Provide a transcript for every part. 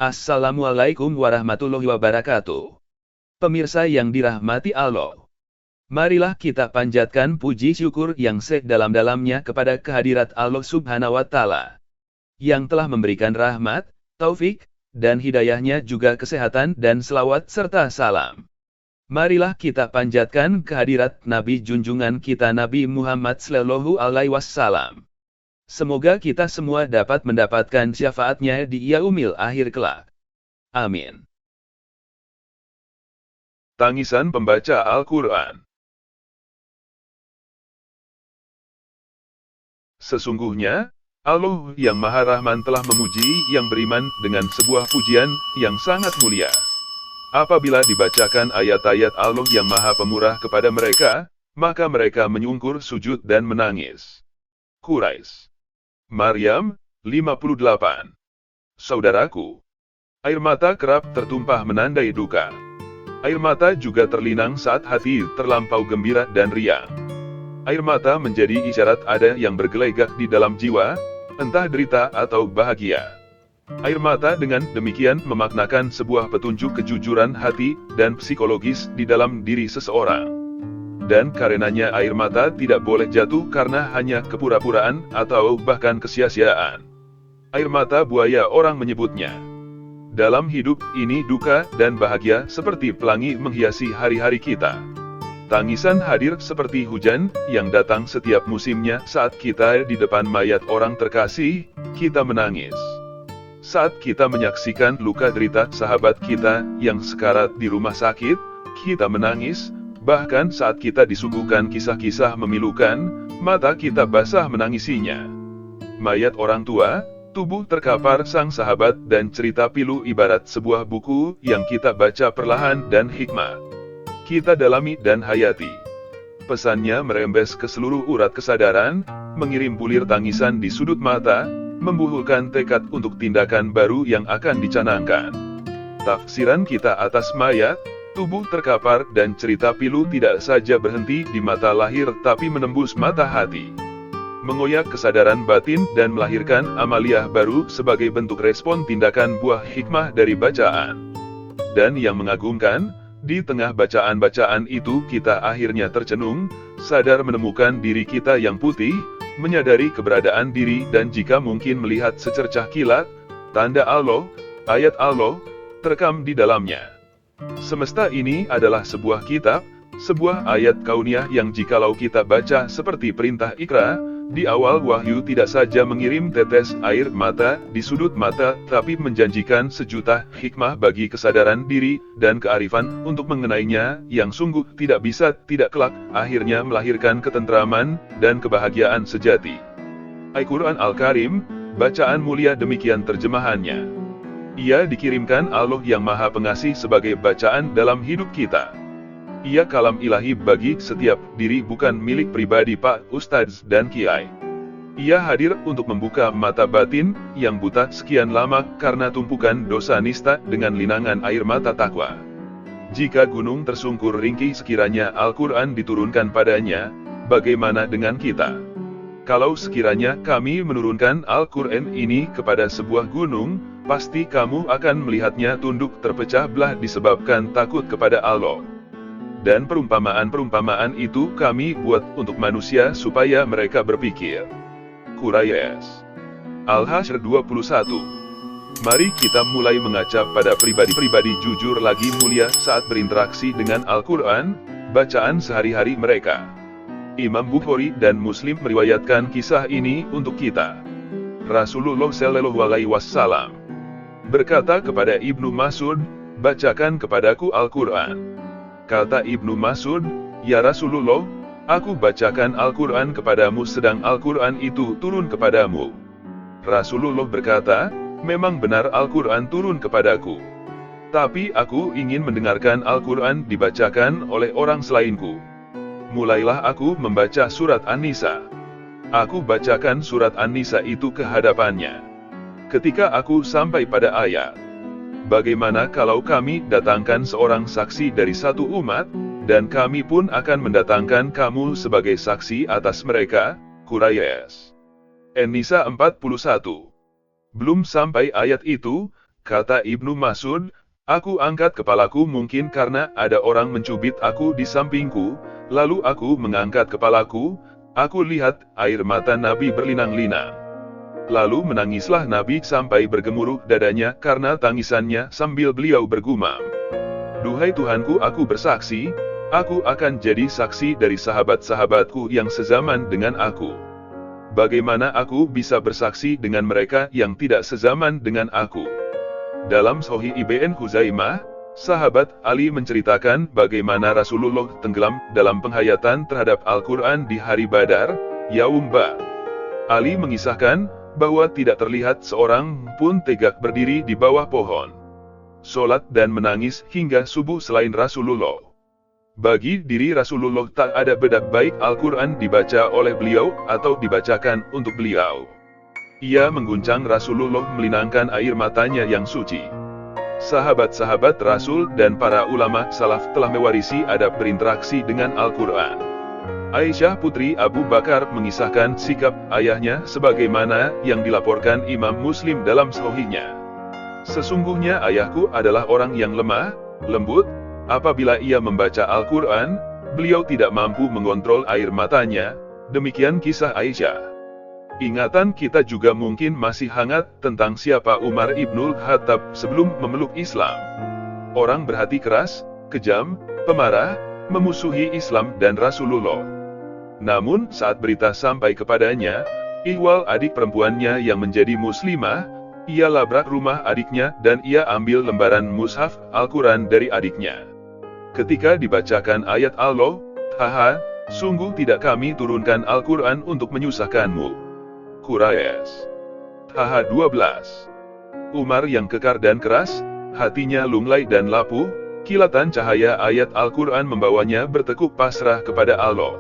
Assalamualaikum warahmatullahi wabarakatuh. Pemirsa yang dirahmati Allah. Marilah kita panjatkan puji syukur yang sedalam-dalamnya kepada kehadirat Allah Subhanahu wa Ta'ala, yang telah memberikan rahmat, taufik, dan hidayahnya juga kesehatan dan selawat serta salam. Marilah kita panjatkan kehadirat Nabi junjungan kita Nabi Muhammad Sallallahu Alaihi Wasallam. Semoga kita semua dapat mendapatkan syafaatnya di yaumil akhir kelak. Amin. Tangisan pembaca Al-Quran. Sesungguhnya, Allah yang Maha Rahman telah memuji yang beriman dengan sebuah pujian yang sangat mulia. Apabila dibacakan ayat-ayat Allah yang Maha Pemurah kepada mereka, maka mereka menyungkur sujud dan menangis. Quraisy. Maryam, 58. Saudaraku, air mata kerap tertumpah menandai duka. Air mata juga terlinang saat hati terlampau gembira dan riang. Air mata menjadi isyarat ada yang bergelegak di dalam jiwa, entah derita atau bahagia. Air mata dengan demikian memaknakan sebuah petunjuk kejujuran hati dan psikologis di dalam diri seseorang. Dan karenanya air mata tidak boleh jatuh karena hanya kepura-puraan atau bahkan kesia-siaan. Air mata buaya orang menyebutnya. Dalam hidup ini duka dan bahagia seperti pelangi menghiasi hari-hari kita. Tangisan hadir seperti hujan yang datang setiap musimnya saat kita di depan mayat orang terkasih, kita menangis. Saat kita menyaksikan luka derita sahabat kita yang sekarat di rumah sakit, kita menangis. Bahkan saat kita disuguhkan kisah-kisah memilukan, mata kita basah menangisinya. Mayat orang tua, tubuh terkapar sang sahabat dan cerita pilu ibarat sebuah buku yang kita baca perlahan dan hikmat. Kita dalami dan hayati. Pesannya merembes ke seluruh urat kesadaran, mengirim bulir tangisan di sudut mata, membuhulkan tekad untuk tindakan baru yang akan dicanangkan. Tafsiran kita atas mayat, tubuh terkapar dan cerita pilu tidak saja berhenti di mata lahir tapi menembus mata hati. Mengoyak kesadaran batin dan melahirkan amaliah baru sebagai bentuk respon tindakan buah hikmah dari bacaan. Dan yang mengagumkan, di tengah bacaan-bacaan itu kita akhirnya tercenung, sadar menemukan diri kita yang putih, menyadari keberadaan diri dan jika mungkin melihat secercah kilat, tanda Allah, ayat Allah, terekam di dalamnya. Semesta ini adalah sebuah kitab, sebuah ayat kauniyah yang jikalau kita baca seperti perintah Iqra, di awal wahyu tidak saja mengirim tetes air mata di sudut mata, tapi menjanjikan sejuta hikmah bagi kesadaran diri dan kearifan untuk mengenainya, yang sungguh tidak bisa tidak kelak, akhirnya melahirkan ketentraman dan kebahagiaan sejati. Al-Quran Al-Karim, bacaan mulia demikian terjemahannya. Ia dikirimkan Allah yang Maha Pengasih sebagai bacaan dalam hidup kita. Ia kalam ilahi bagi setiap diri bukan milik pribadi Pak Ustadz dan Kiai. Ia hadir untuk membuka mata batin yang buta sekian lama karena tumpukan dosa nista dengan linangan air mata takwa. Jika gunung tersungkur ringkih sekiranya Al-Quran diturunkan padanya, bagaimana dengan kita? Kalau sekiranya kami menurunkan Al-Quran ini kepada sebuah gunung, pasti kamu akan melihatnya tunduk terpecah belah disebabkan takut kepada Allah. Dan perumpamaan-perumpamaan itu kami buat untuk manusia supaya mereka berpikir. Quraisy. Al-Hasyr 21. Mari kita mulai mengacap pada pribadi-pribadi jujur lagi mulia saat berinteraksi dengan Al-Quran, bacaan sehari-hari mereka. Imam Bukhari dan Muslim meriwayatkan kisah ini untuk kita. Rasulullah Shallallahu Alaihi Wasallam berkata kepada Ibnu Mas'ud, bacakan kepadaku Al-Quran. Kata Ibnu Mas'ud, ya Rasulullah, aku bacakan Al-Quran kepadamu sedang Al-Quran itu turun kepadamu. Rasulullah berkata, memang benar Al-Quran turun kepadaku. Tapi aku ingin mendengarkan Al-Quran dibacakan oleh orang selainku. Mulailah aku membaca surat An-Nisa. Aku bacakan surat An-Nisa itu ke hadapannya. Ketika aku sampai pada ayat, bagaimana kalau kami datangkan seorang saksi dari satu umat, dan kami pun akan mendatangkan kamu sebagai saksi atas mereka, Quraisy. An-Nisa 41. Belum sampai ayat itu, Kata Ibnu Mas'ud, aku angkat kepalaku mungkin karena ada orang mencubit aku di sampingku, lalu aku mengangkat kepalaku, aku lihat air mata Nabi berlinang-linang. Lalu menangislah Nabi sampai bergemuruh dadanya karena tangisannya sambil beliau bergumam, "Duhai Tuhanku, aku bersaksi, aku akan jadi saksi dari sahabat-sahabatku yang sezaman dengan aku. Bagaimana aku bisa bersaksi dengan mereka yang tidak sezaman dengan aku?" Dalam Sahih Ibn Huzaimah, sahabat Ali menceritakan bagaimana Rasulullah tenggelam dalam penghayatan terhadap Al-Quran di hari Badar, Yaum Ba. Ali mengisahkan bahwa tidak terlihat seorang pun tegak berdiri di bawah pohon, sholat dan menangis hingga subuh selain Rasulullah. Bagi diri Rasulullah tak ada bedak baik Al-Quran dibaca oleh beliau atau dibacakan untuk beliau. Ia mengguncang Rasulullah melinangkan air matanya yang suci. Sahabat-sahabat Rasul dan para ulama salaf telah mewarisi adab berinteraksi dengan Al-Quran. Aisyah putri Abu Bakar mengisahkan sikap ayahnya sebagaimana yang dilaporkan Imam Muslim dalam Sahihnya. Sesungguhnya ayahku adalah orang yang lemah, lembut, apabila ia membaca Al-Quran, beliau tidak mampu mengontrol air matanya, demikian kisah Aisyah. Ingatan kita juga mungkin masih hangat tentang siapa Umar ibnul Khattab sebelum memeluk Islam. Orang berhati keras, kejam, pemarah, memusuhi Islam dan Rasulullah. Namun saat berita sampai kepadanya, ihwal adik perempuannya yang menjadi muslimah, ia labrak rumah adiknya dan ia ambil lembaran mushaf Al-Quran dari adiknya. Ketika dibacakan ayat Allah, "Haha, sungguh tidak kami turunkan Al-Quran untuk menyusahkanmu." Quraisy. Haha 12. Umar yang kekar dan keras, hatinya lunglai dan lapuh, kilatan cahaya ayat Al-Quran membawanya bertekuk pasrah kepada Allah.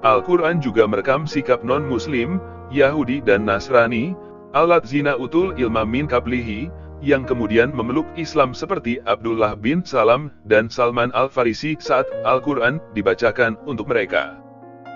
Al-Quran juga merekam sikap non-Muslim, Yahudi dan Nasrani, alladzina utul ilma min qablihi, yang kemudian memeluk Islam seperti Abdullah bin Salam dan Salman Al-Farisi saat Al-Quran dibacakan untuk mereka.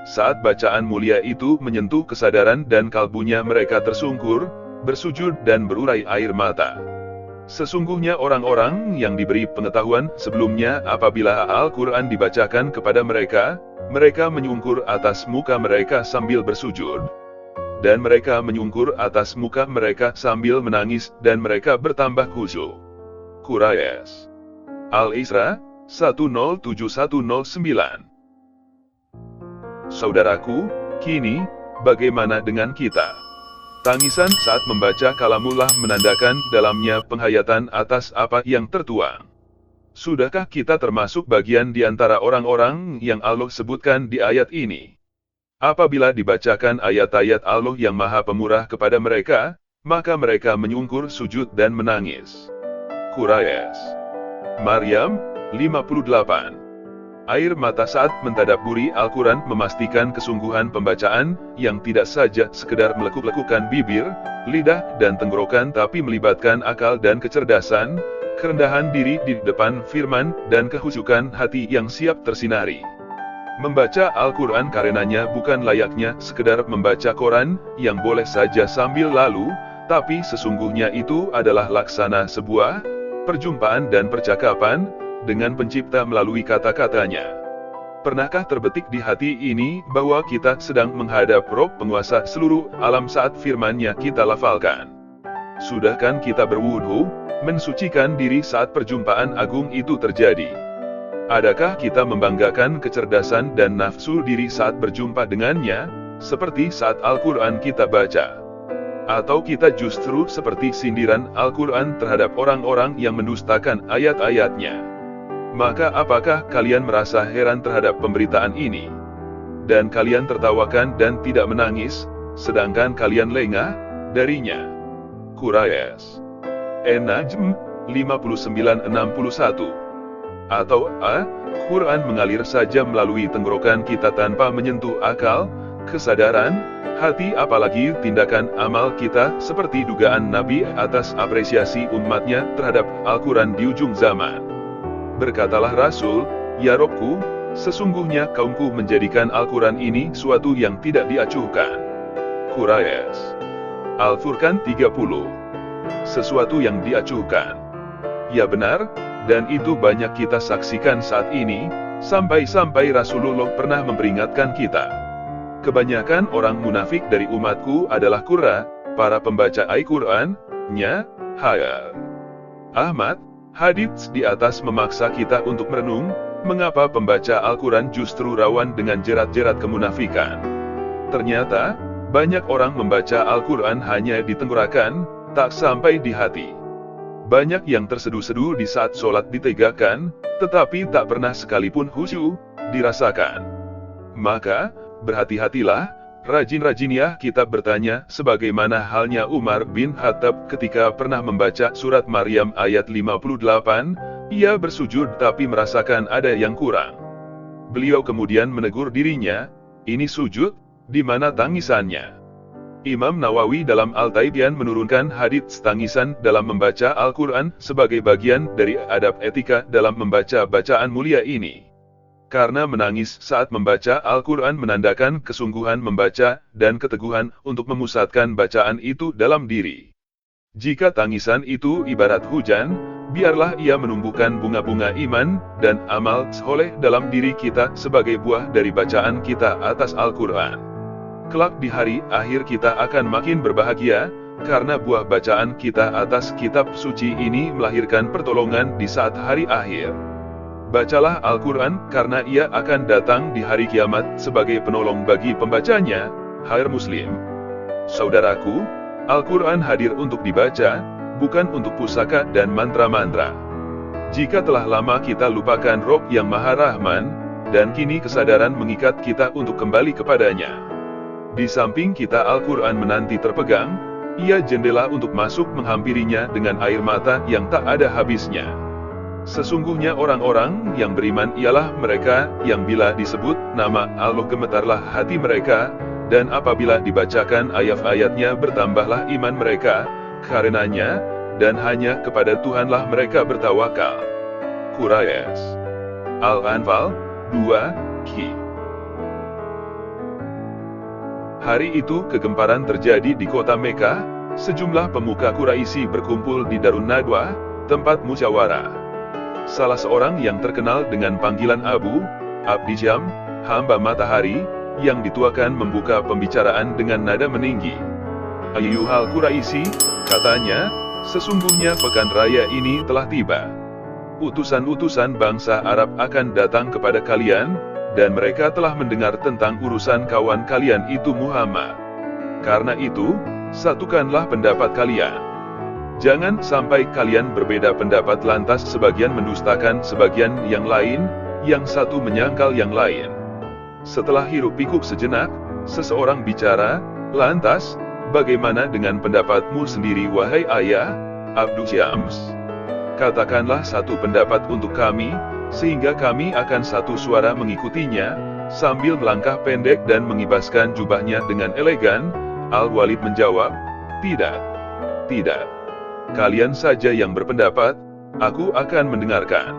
Saat bacaan mulia itu menyentuh kesadaran dan kalbunya mereka tersungkur, bersujud dan berurai air mata. Sesungguhnya orang-orang yang diberi pengetahuan sebelumnya apabila Al-Quran dibacakan kepada mereka, mereka menyungkur atas muka mereka sambil bersujud. Dan mereka menyungkur atas muka mereka sambil menangis dan mereka bertambah khusyuk. Quraisy. Al-Isra, 107-109. Saudaraku, kini, bagaimana dengan kita? Tangisan saat membaca kalamullah menandakan dalamnya penghayatan atas apa yang tertuang. Sudahkah kita termasuk bagian di antara orang-orang yang Allah sebutkan di ayat ini? Apabila dibacakan ayat-ayat Allah yang Maha Pemurah kepada mereka, maka mereka menyungkur sujud dan menangis. Quraisy. Maryam, 58. Air mata saat mentadabburi Al-Quran memastikan kesungguhan pembacaan, yang tidak saja sekedar melekuk-lekukkan bibir, lidah, dan tenggorokan tapi melibatkan akal dan kecerdasan, kerendahan diri di depan firman, dan kehusukan hati yang siap tersinari. Membaca Al-Quran karenanya bukan layaknya sekedar membaca koran, yang boleh saja sambil lalu, tapi sesungguhnya itu adalah laksana sebuah perjumpaan dan percakapan dengan pencipta melalui kata-katanya. Pernahkah terbetik di hati ini bahwa kita sedang menghadap Roh penguasa seluruh alam saat firman-Nya kita lafalkan? Sudahkan kita berwudu, mensucikan diri saat perjumpaan agung itu terjadi? Adakah kita membanggakan kecerdasan dan nafsu diri saat berjumpa dengannya, seperti saat Al-Quran kita baca? Atau kita justru seperti sindiran Al-Quran terhadap orang-orang yang mendustakan ayat-ayatnya? Maka apakah kalian merasa heran terhadap pemberitaan ini? Dan kalian tertawakan dan tidak menangis, sedangkan kalian lengah darinya? Quraisy. An-Najm, 59-61. Atau Quran mengalir saja melalui tenggorokan kita tanpa menyentuh akal, kesadaran, hati apalagi tindakan amal kita seperti dugaan Nabi atas apresiasi umatnya terhadap Al-Quran di ujung zaman. Berkatalah Rasul, "Ya Robku, sesungguhnya kaumku menjadikan Al-Quran ini suatu yang tidak diacuhkan." Quraisy. Al-Furqan 30. sesuatu yang diacuhkan. Ya benar, dan itu banyak kita saksikan saat ini, sampai-sampai Rasulullah pernah memperingatkan kita. Kebanyakan orang munafik dari umatku adalah qurra, para pembaca Al-Quran-nya, hayal. Ahmad, hadits di atas memaksa kita untuk merenung, mengapa pembaca Al-Quran justru rawan dengan jerat-jerat kemunafikan. Ternyata, banyak orang membaca Al-Quran hanya di tenggorokan, tak sampai di hati. Banyak yang terseduh-seduh di saat sholat ditegakkan, tetapi tak pernah sekalipun khusyuk dirasakan. Maka, berhati-hatilah, rajin-rajin ya kita bertanya, sebagaimana halnya Umar bin Khattab ketika pernah membaca surat Maryam ayat 58, ia bersujud tapi merasakan ada yang kurang. Beliau kemudian menegur dirinya, ini sujud, di mana tangisannya? Imam Nawawi dalam Al-Taibyan menurunkan hadits tangisan dalam membaca Al-Quran sebagai bagian dari adab etika dalam membaca bacaan mulia ini. Karena menangis saat membaca Al-Quran menandakan kesungguhan membaca dan keteguhan untuk memusatkan bacaan itu dalam diri. Jika tangisan itu ibarat hujan, biarlah ia menumbuhkan bunga-bunga iman dan amal soleh dalam diri kita sebagai buah dari bacaan kita atas Al-Quran. Kelak di hari akhir kita akan makin berbahagia, karena buah bacaan kita atas kitab suci ini melahirkan pertolongan di saat hari akhir. Bacalah Al-Quran, karena ia akan datang di hari kiamat sebagai penolong bagi pembacanya, hai Muslim. Saudaraku, Al-Quran hadir untuk dibaca, bukan untuk pusaka dan mantra-mantra. Jika telah lama kita lupakan Rob yang Maha Rahman, dan kini kesadaran mengikat kita untuk kembali kepadanya. Di samping kita Al-Quran menanti terpegang, ia jendela untuk masuk menghampirinya dengan air mata yang tak ada habisnya. Sesungguhnya orang-orang yang beriman ialah mereka yang bila disebut nama Allah gemetarlah hati mereka, dan apabila dibacakan ayat-ayatnya bertambahlah iman mereka, karenanya, dan hanya kepada Tuhanlah mereka bertawakal. Quraisy. Al-Anfal 2, Ki. Hari itu kegemparan terjadi di kota Mekah, sejumlah pemuka Quraisy berkumpul di Darun Nadwah, tempat musyawarah. Salah seorang yang terkenal dengan panggilan Abu Abdijam, hamba matahari, yang dituakan membuka pembicaraan dengan nada meninggi. Ayyuhal Quraisy, katanya, sesungguhnya pekan raya ini telah tiba. Utusan-utusan bangsa Arab akan datang kepada kalian, dan mereka telah mendengar tentang urusan kawan kalian itu Muhammad. Karena itu, satukanlah pendapat kalian. Jangan sampai kalian berbeda pendapat lantas sebagian mendustakan sebagian yang lain, yang satu menyangkal yang lain. Setelah hiruk-pikuk sejenak, seseorang bicara, lantas, bagaimana dengan pendapatmu sendiri wahai ayah, Abdu Syams? Katakanlah satu pendapat untuk kami, sehingga kami akan satu suara mengikutinya, sambil melangkah pendek dan mengibaskan jubahnya dengan elegan. Al-Walid menjawab, tidak. Tidak. Kalian saja yang berpendapat, aku akan mendengarkan.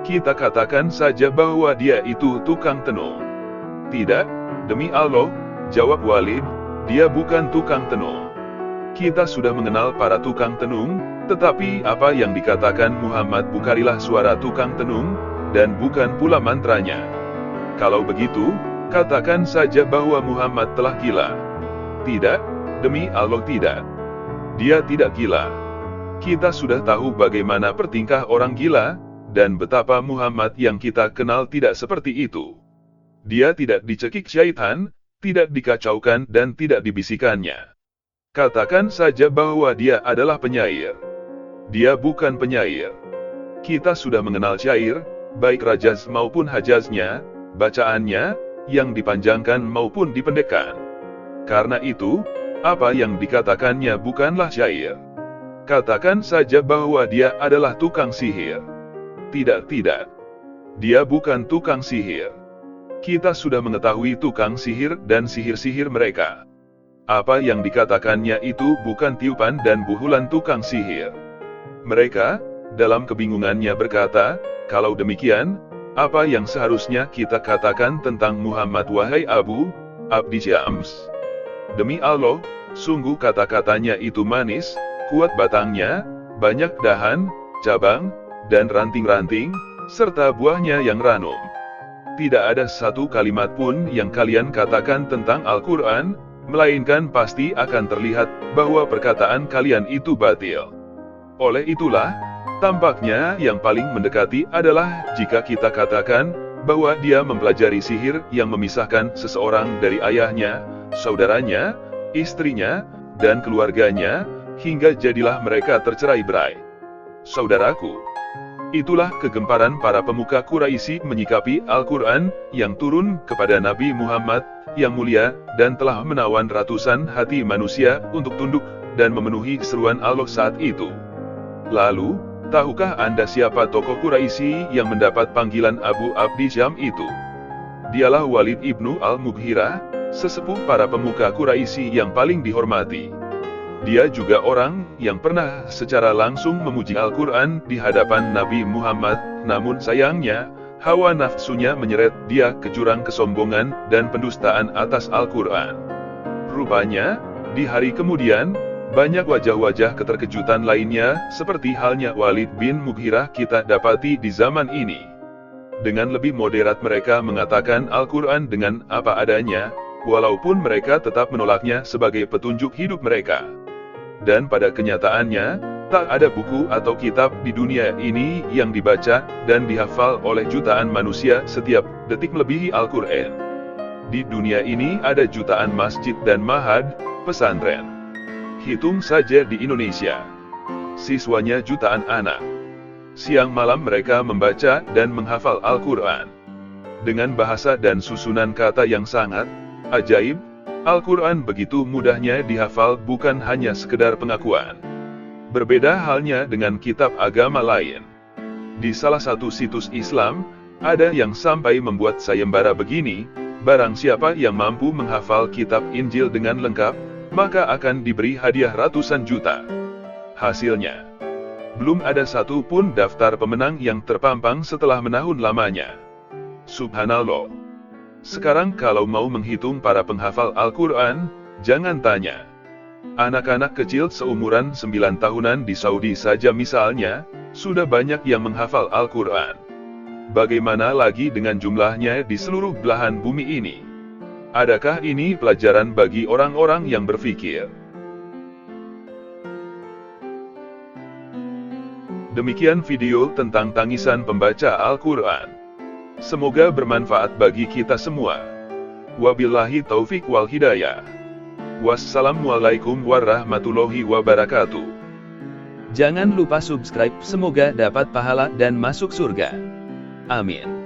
Kita katakan saja bahwa dia itu tukang tenung. Tidak, demi Allah, jawab Walid, dia bukan tukang tenung. Kita sudah mengenal para tukang tenung, tetapi apa yang dikatakan Muhammad bukanlah suara tukang tenung, dan bukan pula mantranya. Kalau begitu, katakan saja bahwa Muhammad telah gila. Tidak, demi Allah tidak. Dia tidak gila. Kita sudah tahu bagaimana pertingkah orang gila, dan betapa Muhammad yang kita kenal tidak seperti itu. Dia tidak dicekik syaitan, tidak dikacaukan dan tidak dibisikannya. Katakan saja bahwa dia adalah penyair. Dia bukan penyair. Kita sudah mengenal syair, baik rajaz maupun hajaznya, bacaannya, yang dipanjangkan maupun dipendekkan. Karena itu, apa yang dikatakannya bukanlah syair. Katakan saja bahwa dia adalah tukang sihir. Tidak. Dia bukan tukang sihir. Kita sudah mengetahui tukang sihir dan sihir-sihir mereka. Apa yang dikatakannya itu bukan tiupan dan buhulan tukang sihir. Mereka, dalam kebingungannya berkata, kalau demikian, apa yang seharusnya kita katakan tentang Muhammad wahai Abu Abdi Syams? Demi Allah, sungguh kata-katanya itu manis, kuat batangnya, banyak dahan, cabang, dan ranting-ranting, serta buahnya yang ranum. Tidak ada satu kalimat pun yang kalian katakan tentang Al-Quran, melainkan pasti akan terlihat bahwa perkataan kalian itu batil. Oleh itulah, tampaknya yang paling mendekati adalah jika kita katakan bahwa dia mempelajari sihir yang memisahkan seseorang dari ayahnya, saudaranya, istrinya, dan keluarganya, hingga jadilah mereka tercerai-berai. Saudaraku, itulah kegemparan para pemuka Quraisy menyikapi Al-Quran yang turun kepada Nabi Muhammad yang mulia dan telah menawan ratusan hati manusia untuk tunduk dan memenuhi seruan Allah saat itu. Lalu, tahukah Anda siapa tokoh Quraisy yang mendapat panggilan Abu Abdi Syam itu? Dialah Walid ibnu Al-Mughirah, sesepuh para pemuka Quraisy yang paling dihormati. Dia juga orang yang pernah secara langsung memuji Al-Quran di hadapan Nabi Muhammad, namun sayangnya, hawa nafsunya menyeret dia ke jurang kesombongan dan pendustaan atas Al-Quran. Rupanya, di hari kemudian, banyak wajah-wajah keterkejutan lainnya, seperti halnya Walid bin Mughirah kita dapati di zaman ini. Dengan lebih moderat mereka mengatakan Al-Quran dengan apa adanya, walaupun mereka tetap menolaknya sebagai petunjuk hidup mereka. Dan pada kenyataannya, tak ada buku atau kitab di dunia ini yang dibaca dan dihafal oleh jutaan manusia setiap detik melebihi Al-Quran. Di dunia ini ada jutaan masjid dan ma'had, pesantren. Hitung saja di Indonesia. Siswanya jutaan anak. Siang malam mereka membaca dan menghafal Al-Quran. Dengan bahasa dan susunan kata yang sangat ajaib, Al-Quran begitu mudahnya dihafal bukan hanya sekedar pengakuan. Berbeda halnya dengan kitab agama lain. Di salah satu situs Islam, ada yang sampai membuat sayembara begini, barang siapa yang mampu menghafal kitab Injil dengan lengkap, maka akan diberi hadiah ratusan juta. Hasilnya, belum ada satu pun daftar pemenang yang terpampang setelah menahun lamanya. Subhanallah. Sekarang kalau mau menghitung para penghafal Al-Quran, jangan tanya. Anak-anak kecil seumuran 9 tahunan di Saudi saja misalnya, sudah banyak yang menghafal Al-Quran. Bagaimana lagi dengan jumlahnya di seluruh belahan bumi ini? Adakah ini pelajaran bagi orang-orang yang berpikir? Demikian video tentang tangisan pembaca Al-Quran. Semoga bermanfaat bagi kita semua. Wabillahi taufik wal hidayah. Wassalamualaikum warahmatullahi wabarakatuh. Jangan lupa subscribe, semoga dapat pahala dan masuk surga. Amin.